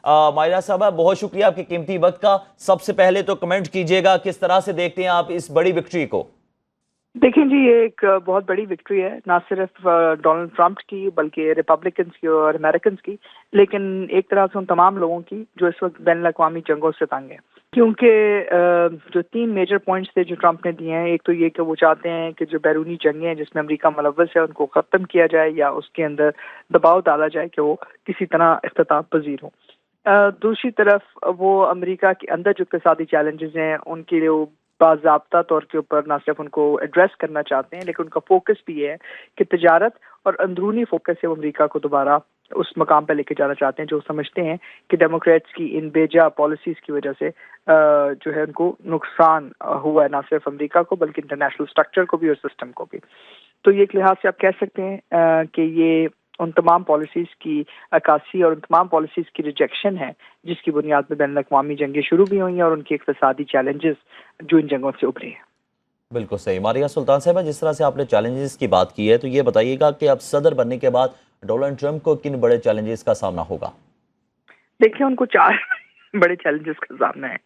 مائرہ صاحبہ بہت شکریہ آپ کے قیمتی وقت کا. سب سے پہلے تو کمنٹ کیجئے گا کس طرح سے دیکھتے ہیں آپ اس بڑی وکٹری کو؟ دیکھیں جی، یہ ایک بہت بڑی وکٹری ہے، نہ صرف ڈونلڈ ٹرمپ کی بلکہ ریپبلکنس کی اور امریکنس کی، لیکن ایک طرح سے ان تمام لوگوں کی جو اس وقت بین الاقوامی جنگوں سے تنگ ہیں. کیونکہ جو 3 میجر پوائنٹس تھے جو ٹرمپ نے دیے ہیں، ایک تو یہ کہ وہ چاہتے ہیں کہ جو بیرونی جنگیں ہیں جس میں امریکہ ملوث ہے ان کو ختم کیا جائے یا اس کے اندر دباؤ ڈالا جائے کہ وہ کسی طرح اختتام پذیر ہوں. دوسری طرف وہ امریکہ کے اندر جو اقتصادی چیلنجز ہیں ان کے لیے وہ باضابطہ طور کے اوپر نہ صرف ان کو ایڈریس کرنا چاہتے ہیں، لیکن ان کا فوکس بھی ہے کہ تجارت اور اندرونی فوکس سے وہ امریکہ کو دوبارہ اس مقام پہ لے کے جانا چاہتے ہیں جو سمجھتے ہیں کہ ڈیموکریٹس کی ان بیجا پالیسیز کی وجہ سے جو ہے ان کو نقصان ہوا ہے، نہ صرف امریکہ کو بلکہ انٹرنیشنل اسٹرکچر کو بھی اور سسٹم کو بھی. تو یہ ایک لحاظ سے آپ کہہ سکتے ہیں کہ یہ ان تمام پالیسیز کی عکاسی اور ان تمام پالیسیز کی ریجیکشن ہے جس کی بنیاد پہ بین الاقوامی جنگیں شروع بھی ہوئی ہیں اور ان کی اقتصادی چیلنجز جو ان جنگوں سے ابھرے ہیں. بالکل صحیح. ماریہ سلطان صاحبہ، جس طرح سے آپ نے چیلنجز کی بات کی ہے تو یہ بتائیے گا کہ اب صدر بننے کے بعد ڈونلڈ ٹرمپ کو کن بڑے چیلنجز کا سامنا ہوگا؟ دیکھیں، ان کو 4 بڑے چیلنجز کا سامنا ہے.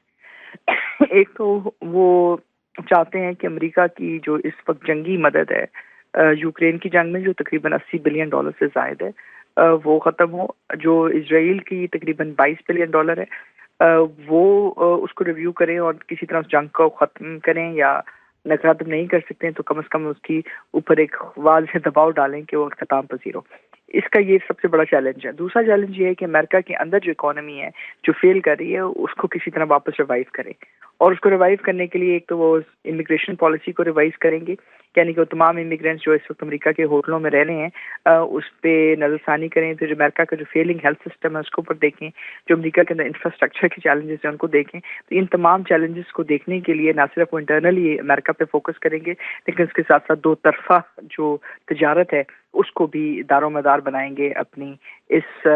ایک تو وہ چاہتے ہیں کہ امریکہ کی جو اس وقت جنگی مدد ہے یوکرین کی جنگ میں جو تقریباً $80 بلین سے زائد ہے وہ ختم ہو. جو اسرائیل کی تقریباً $22 بلین ہے وہ اس کو ریویو کریں اور کسی طرح اس جنگ کو ختم کریں، یا نہ ختم نہیں کر سکتے ہیں تو کم از کم اس کی اوپر ایک واضح دباؤ ڈالیں کہ وہ اختتام پذیر ہو. اس کا یہ سب سے بڑا چیلنج ہے. دوسرا چیلنج یہ ہے کہ امریکہ کے اندر جو اکانومی ہے جو فیل کر رہی ہے اس کو کسی طرح واپس ریوائیو کرے، اور اس کو ریوائیو کرنے کے لیے ایک تو وہ امیگریشن پالیسی کو ریوائز کریں گے، یعنی کہ وہ تمام امیگرینٹس جو اس وقت امریکہ کے ہوٹلوں میں رہ رہے ہیں اس پہ نظر ثانی کریں. پھر امریکہ کا جو فیلنگ ہیلتھ سسٹم ہے اس کے اوپر دیکھیں، جو امریکہ کے اندر انفراسٹرکچر کے چیلنجز ہیں ان کو دیکھیں. تو ان تمام چیلنجز کو دیکھنے کے لیے نہ صرف وہ انٹرنلی امریکہ پہ فوکس کریں گے، لیکن اس کے ساتھ ساتھ 2 طرفہ جو تجارت ہے اس کو بھی دار و مدار بنائیں گے اپنی اس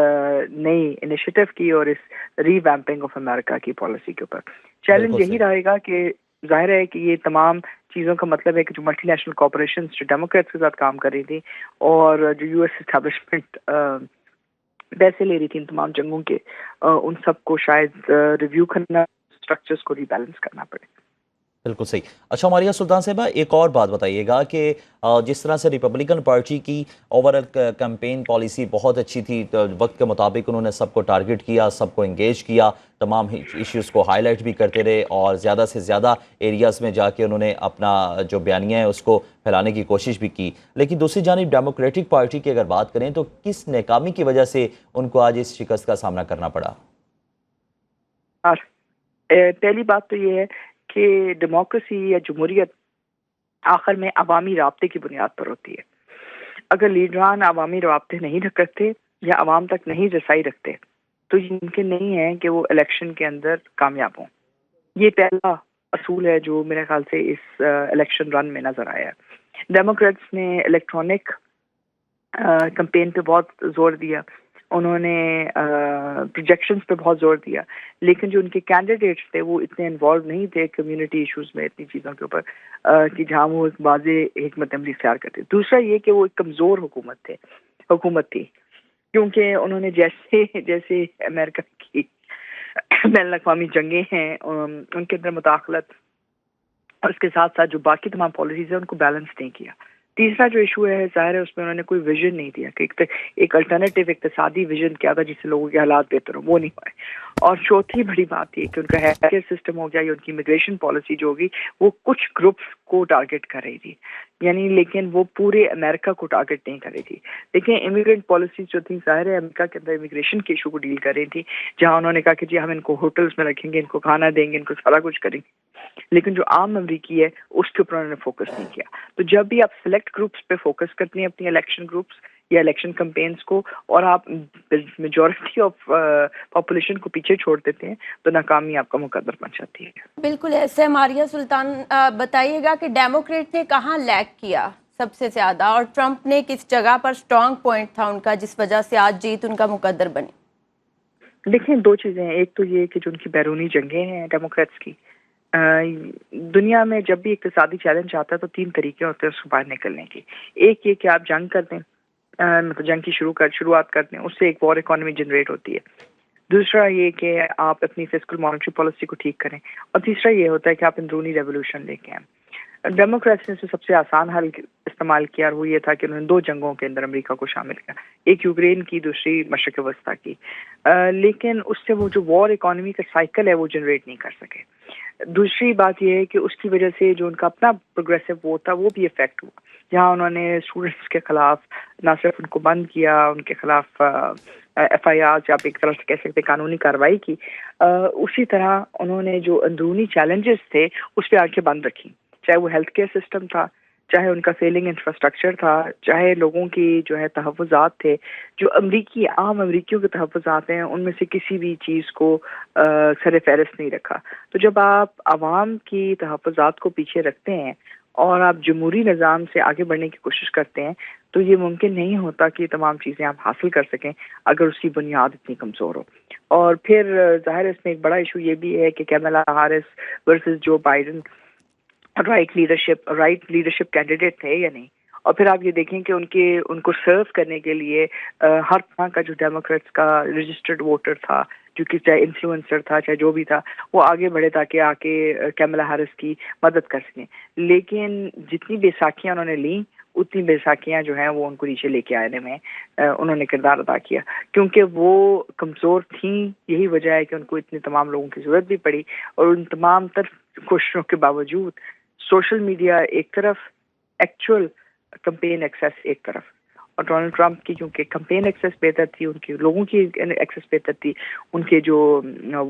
نئی انیشیٹو کی اور اس ری ویمپنگ آف امریکہ کی پالیسی کے اوپر. چیلنج یہی رہے گا کہ ظاہر ہے کہ یہ تمام چیزوں کا مطلب ہے کہ جو ملٹی نیشنل کارپوریشنز جو ڈیموکریٹس کے ساتھ کام کر رہی تھی اور جو US اسٹیبلشمنٹ پیسے لے رہی تھی ان تمام جنگوں کے، ان سب کو شاید ریویو کرنا، اسٹرکچرز کو ری بیلنس کرنا پڑے. بالکل صحیح. اچھا ماریہ سلطان صاحبہ، ایک اور بات بتائیے گا کہ جس طرح سے ریپبلکن پارٹی کی اوورال کیمپین پالیسی بہت اچھی تھی، وقت کے مطابق انہوں نے سب کو ٹارگٹ کیا، سب کو انگیج کیا، تمام ایشوز کو ہائی لائٹ بھی کرتے رہے اور زیادہ سے زیادہ ایریاز میں جا کے انہوں نے اپنا جو بیانیہ ہے اس کو پھیلانے کی کوشش بھی کی. لیکن دوسری جانب ڈیموکریٹک پارٹی کی اگر بات کریں تو کس ناکامی کی وجہ سے ان کو آج اس شکست کا سامنا کرنا پڑا؟ پہلی بات تو یہ ہے کہ ڈیموکریسی یا جمہوریت آخر میں عوامی رابطے کی بنیاد پر ہوتی ہے. اگر لیڈران عوامی رابطے نہیں رکھتے یا عوام تک نہیں رسائی رکھتے تو یہ ممکن نہیں ہے کہ وہ الیکشن کے اندر کامیاب ہوں. یہ پہلا اصول ہے جو میرے خیال سے اس الیکشن رن میں نظر آیا ہے. ڈیموکریٹس نے الیکٹرانک کمپین پہ بہت زور دیا، انہوں نے پروجیکشنز پہ بہت زور دیا، لیکن جو ان کے کینڈیڈیٹس تھے وہ اتنے انوالو نہیں تھے کمیونٹی ایشوز میں، اتنی چیزوں کے اوپر کہ جہاں وہ ایک واضح حکمت عملی اختیار کرتے. دوسرا یہ کہ وہ ایک کمزور حکومت تھی، کیونکہ انہوں نے جیسے امریکہ کی بین الاقوامی جنگیں ہیں ان کے اندر مداخلت اور اس کے ساتھ ساتھ جو باقی تمام پالیسیز ہیں ان کو بیلنس نہیں کیا. تیسرا جو ایشو ہے ظاہر ہے اس میں انہوں نے کوئی ویژن نہیں دیا کہ ایک الٹرنیٹیو اقتصادی ویژن کیا تھا جس سے لوگوں کے حالات بہتر ہوں، وہ نہیں ہوئے. اور چوتھی بڑی بات یہ کہ ان کا ہیلتھ کیئر سسٹم ہو گیا یا ان کی امیگریشن پالیسی جو ہوگی وہ کچھ گروپس کو ٹارگٹ کر رہی تھی، یعنی لیکن وہ پورے امریکہ کو ٹارگٹ نہیں کر رہی تھی. دیکھیں امیگرینٹ پالیسیز جو تھیں ظاہر ہے امریکہ کے اندر امیگریشن کے ایشو کو ڈیل کر رہی تھی، جہاں انہوں نے کہا کہ جی ہم ان کو ہوٹلز میں رکھیں گے، ان کو کھانا دیں گے، ان کو سارا کچھ کریں گے، لیکن جو عام امریکی ہے اس کے اوپر انہوں نے فوکس نہیں کیا. تو جب بھی آپ سلیکٹ گروپس پہ فوکس کرتے ہیں اپنی الیکشن گروپس یا الیکشن کمپینز کو اور آپ میجورٹی آف پاپولیشن کو پیچھے چھوڑ دیتے ہیں تو ناکامی آپ کا مقدر بن جاتی ہے. بالکل ایسے. ماریہ سلطان بتائیے گا کہ ڈیموکریٹ نے کہاں لیک کیا سب سے زیادہ، اور ٹرمپ نے کس جگہ پر سٹرونگ پوائنٹ تھا ان کا جس وجہ سے آج جیت ان کا مقدر بنی؟ دیکھیں 2 چیزیں ہیں. ایک تو یہ کہ جو ان کی بیرونی جنگیں ہیں ڈیموکریٹس کی، دنیا میں جب بھی اقتصادی چیلنج آتا ہے تو 3 طریقے ہوتے ہیں اس کو باہر نکلنے کے. ایک یہ کہ آپ جنگ کر دیں، مطلب جنگ کی شروعات کر دیں، اس سے ایک وار اکانومی جنریٹ ہوتی ہے. دوسرا یہ کہ آپ اپنی فسکل مانیٹری پالیسی کو ٹھیک کریں، اور تیسرا یہ ہوتا ہے کہ آپ اندرونی ریولوشن لے کے آئیں۔ ڈیموکریٹس نے سب سے آسان حل استعمال کیا، اور وہ یہ تھا کہ انہوں نے 2 جنگوں کے اندر امریکہ کو شامل کیا، ایک یوکرین کی، دوسری مشرق وسطیٰ کی، لیکن اس سے وہ جو وار اکانومی کا سائیکل ہے وہ جنریٹ نہیں کر سکے۔ دوسری بات یہ ہے کہ اس کی وجہ سے جو ان کا اپنا پروگریسو ووٹ تھا وہ بھی افیکٹ ہوا، جہاں انہوں نے اسٹوڈنٹس کے خلاف نہ صرف ان کو بند کیا، ان کے خلاف ایف آئی آر آپ ایک طرح سے کہہ سکتے قانونی کارروائی کی، اسی طرح انہوں نے جو اندرونی چیلنجز تھے اس پہ آنکھیں بند رکھی، چاہے وہ ہیلتھ کیئر سسٹم تھا، چاہے ان کا فیلنگ انفراسٹرکچر تھا، چاہے لوگوں کی جو ہے تحفظات تھے، جو عام امریکیوں کے تحفظات ہیں ان میں سے کسی بھی چیز کو سر فہرست نہیں رکھا۔ تو جب آپ عوام کی تحفظات کو پیچھے رکھتے ہیں اور آپ جمہوری نظام سے آگے بڑھنے کی کوشش کرتے ہیں تو یہ ممکن نہیں ہوتا کہ یہ تمام چیزیں آپ حاصل کر سکیں اگر اس کی بنیاد اتنی کمزور ہو۔ اور پھر ظاہر اس میں ایک بڑا ایشو یہ بھی ہے کہ Kamala Harris versus Joe Biden right leadership candidate تھے یا نہیں، اور پھر آپ یہ دیکھیں کہ ان کو سرو کرنے کے لیے ہر طرح کا جو ڈیموکریٹس کا رجسٹرڈ ووٹر تھا، جو کہ چاہے انفلوئنسر تھا چاہے جو بھی تھا، وہ آگے بڑھے تاکہ آ کے کیملا ہیرس کی مدد کر سکیں، لیکن جتنی بیساکھیاں انہوں نے لیں اتنی بیساکھیاں جو ہیں وہ ان کو نیچے لے کے آنے میں انہوں نے کردار ادا کیا، کیونکہ وہ کمزور تھیں۔ یہی وجہ ہے کہ ان کو اتنے تمام لوگوں کی ضرورت بھی پڑی، اور ان تمام تر کوششوں کے باوجود سوشل میڈیا ایک طرف، ایکچوئل کمپین ایکسیس ایک طرف، اور ڈونلڈ ٹرمپ کی کیونکہ کمپین ایکسیس بہتر تھی، ان کے لوگوں کی ایکسیس بہتر تھی، ان کے جو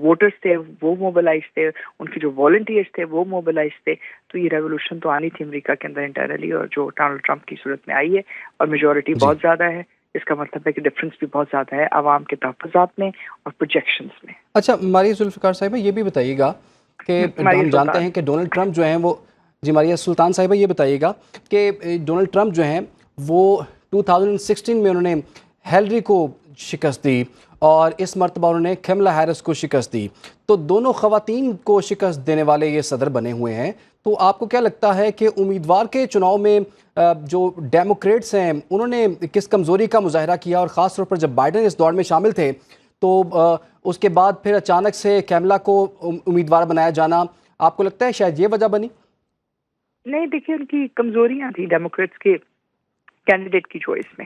ووٹرز تھے وہ موبلائز تھے، ان کے جو والنٹیئرز تھے وہ موبلائز تھے، تو یہ ریولوشن تو آنی تھی امریکہ کے اندر انٹرنلی، اور جو ڈونلڈ ٹرمپ کی صورت میں آئی ہے اور میجورٹی بہت زیادہ ہے، اس کا مطلب ہے کہ ڈفرینس بھی بہت زیادہ ہے عوام کے تحفظات میں اور پروجیکشنز میں۔ اچھا ماریہ ذوالفقار صاحبہ یہ بھی بتائیے گا کہ ہم جانتے ہیں کہ ڈونلڈ ٹرمپ جو ہیں وہ، جی ماریہ سلطان صاحبہ یہ بتائیے گا کہ ڈونلڈ ٹرمپ جو ہیں وہ 2016 میں انہوں نے ہیلری کو شکست دی اور اس مرتبہ انہوں نے کیملا ہیرس کو شکست دی، تو دونوں خواتین کو شکست دینے والے یہ صدر بنے ہوئے ہیں، تو آپ کو کیا لگتا ہے کہ امیدوار کے چناؤ میں جو ڈیموکریٹس ہیں انہوں نے کس کمزوری کا مظاہرہ کیا، اور خاص طور پر جب بائیڈن اس دوڑ میں شامل تھے تو اس کے بعد پھر اچانک سے کیملا کو امیدوار بنایا جانا، آپ کو لگتا ہے شاید یہ وجہ بنی؟ نہیں، دیکھیے ان کی کمزوریاں تھیں ڈیموکریٹس کے کینڈیڈیٹ کی چوائس میں۔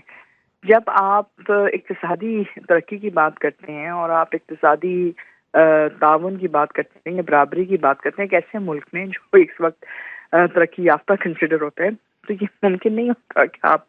جب آپ اقتصادی ترقی کی بات کرتے ہیں اور آپ اقتصادی تعاون کی بات کرتے ہیں یا برابری کی بات کرتے ہیں ایک ایسے ملک میں جو اس وقت ترقی یافتہ کنسیڈر ہوتا ہے، تو یہ ممکن نہیں ہوتا کہ آپ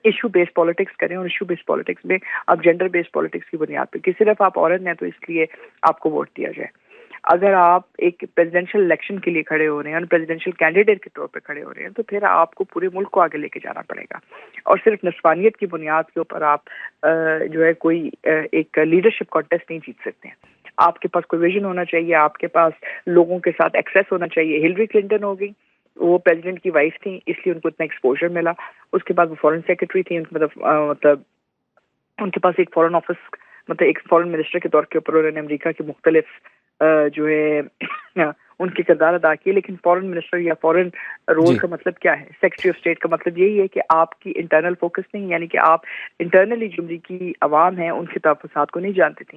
ایشو بیس پالیٹکس کریں، اور ایشو بیس پالیٹکس میں آپ جینڈر بیس پالیٹکس کی بنیاد پہ کہ صرف آپ عورت ہیں تو اس لیے آپ کو ووٹ دیا جائے۔ اگر آپ ایک پریزیڈینشیل الیکشن کے لیے کھڑے ہو رہے ہیں اور پریزیڈینشیل کینڈیڈیٹ کے طور پہ کھڑے ہو رہے ہیں تو پھر آپ کو پورے ملک کو آگے لے کے جانا پڑے گا، اور صرف نسوانیت کی بنیاد کے اوپر آپ جو ہے کوئی ایک لیڈرشپ کانٹیسٹ نہیں جیت سکتے ہیں۔ آپ کے پاس کوئی ویژن ہونا چاہیے، آپ کے پاس لوگوں کے ساتھ ایکسیس ہونا چاہیے۔ ہلری کلنٹن ہو گئی، وہ پریزیڈنٹ کی وائف تھیں اس لیے ان کو اتنا ایکسپوجر ملا، اس کے بعد وہ فورن سیکرٹری تھیں، مطلب ان کے پاس ایک فورن آفس، مطلب ایک فورن منسٹر کے طور کے اوپر انہوں نے امریکہ کے مختلف جو ہے ان کے کردار ادا کیے، لیکن فورن منسٹر یا فورن رول کا مطلب کیا ہے؟ سیکرٹری آف اسٹیٹ کا مطلب یہی ہے کہ آپ کی انٹرنل فوکس نہیں، یعنی کہ آپ انٹرنلی جو امریکی عوام ہیں ان کے تحفظات کو نہیں جانتے تھے۔